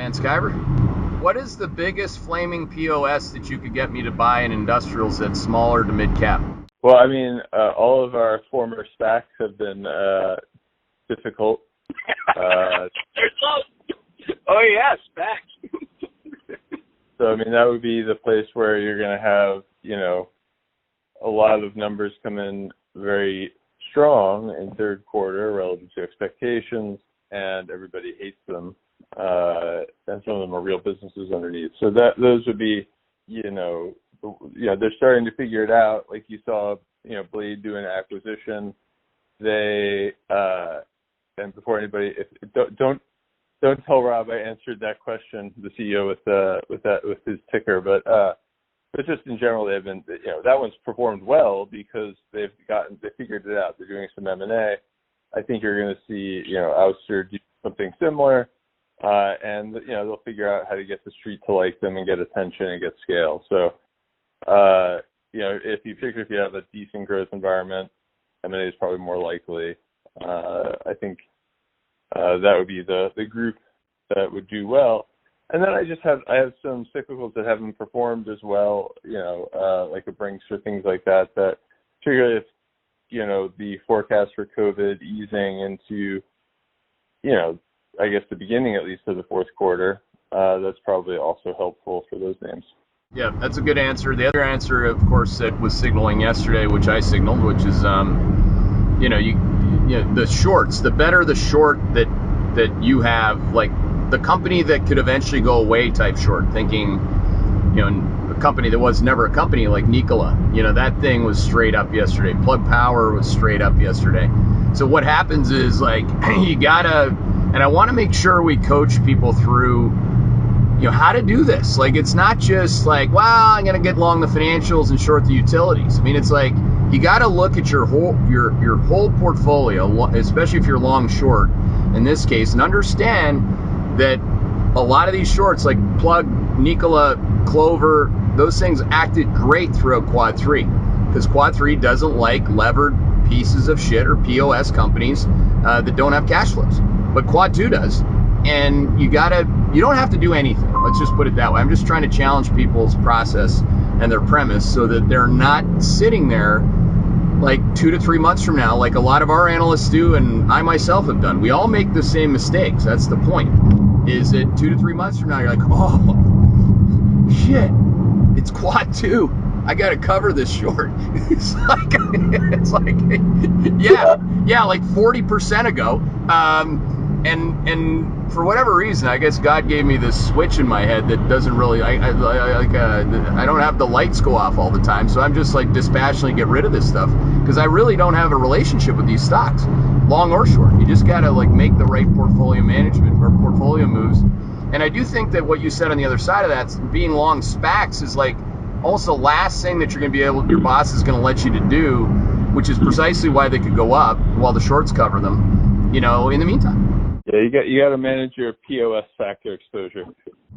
man, Sciver. What is the biggest flaming POS that you could get me to buy in industrials that's smaller to mid cap? Well, I mean, all of our former SPACs have been difficult. Oh yeah, SPACs. So, I mean, that would be the place where you're going to have, a lot of numbers come in very strong in third quarter relative to expectations, and everybody hates them. And some of them are real businesses underneath. So those would be, they're starting to figure it out. Like you saw, Blade do an acquisition. They, and before anybody, don't tell Rob I answered that question, the CEO with his ticker, but just in general, they've been, that one's performed well because they figured it out. They're doing some M&A. I think you're going to see, Ouster do something similar, and they'll figure out how to get the street to like them and get attention and get scale. So, if you have a decent growth environment, M&A is probably more likely. I think that would be the group that would do well. And then I have some cyclicals that haven't performed as well, like a Brinks or things like that, particularly if, the forecast for COVID easing into, I guess the beginning at least of the fourth quarter, that's probably also helpful for those names. Yeah, that's a good answer. The other answer, of course, that was signaling yesterday, which I signaled, which is, the shorts, the better the short that you have, like the company that could eventually go away type short, thinking, a company that was never a company like Nikola, that thing was straight up yesterday. Plug Power was straight up yesterday. So what happens is like, you gotta, and I want to make sure we coach people through, how to do this. Like, it's not just like, well, I'm going to get long the financials and short the utilities. I mean, it's like, you got to look at your whole portfolio, especially if you're long short in this case, and understand that a lot of these shorts like Plug, Nikola, Clover, those things acted great throughout quad 3 because quad 3 doesn't like levered pieces of shit or POS companies that don't have cash flows, but quad 2 does. And you don't have to do anything. Let's just put it that way. I'm just trying to challenge people's process and their premise so that they're not sitting there like 2 to 3 months from now, like a lot of our analysts do and I myself have done. We all make the same mistakes. That's the point. Is that 2 to 3 months from now, you're like, oh, shit, it's quad 2. I got to cover this short. It's like like 40% ago. And for whatever reason, I guess God gave me this switch in my head that doesn't really, I don't have the lights go off all the time. So I'm just like dispassionately get rid of this stuff because I really don't have a relationship with these stocks, long or short. You just got to like make the right portfolio management or portfolio moves. And I do think that what you said on the other side of that, being long SPACs is like almost the last thing that you're going to be your boss is going to let you to do, which is precisely why they could go up while the shorts cover them, in the meantime. Yeah, you got to manage your POS factor exposure.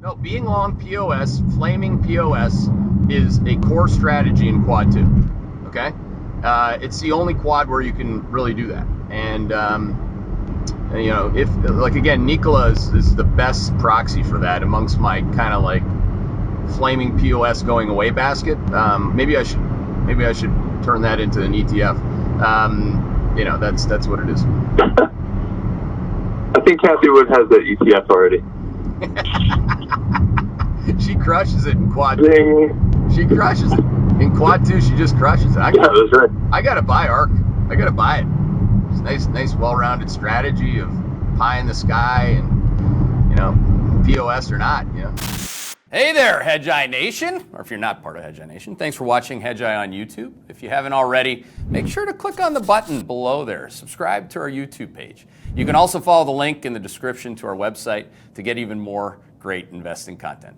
No, being long POS, flaming POS, is a core strategy in quad 2. Okay, it's the only quad where you can really do that. And if like again, Nikola is the best proxy for that amongst my kind of like flaming POS going away basket. Maybe I should turn that into an ETF. That's what it is. I think Kathy Wood has the ETF already. She crushes it in quad 2. She crushes it. In quad 2, she just crushes it. That's right. I got to buy ARC. I got to buy it. It's nice, well-rounded strategy of pie in the sky and, POS or not, Hey there, Hedgeye Nation, or if you're not part of Hedgeye Nation, thanks for watching Hedgeye on YouTube. If you haven't already, make sure to click on the button below there. Subscribe to our YouTube page. You can also follow the link in the description to our website to get even more great investing content.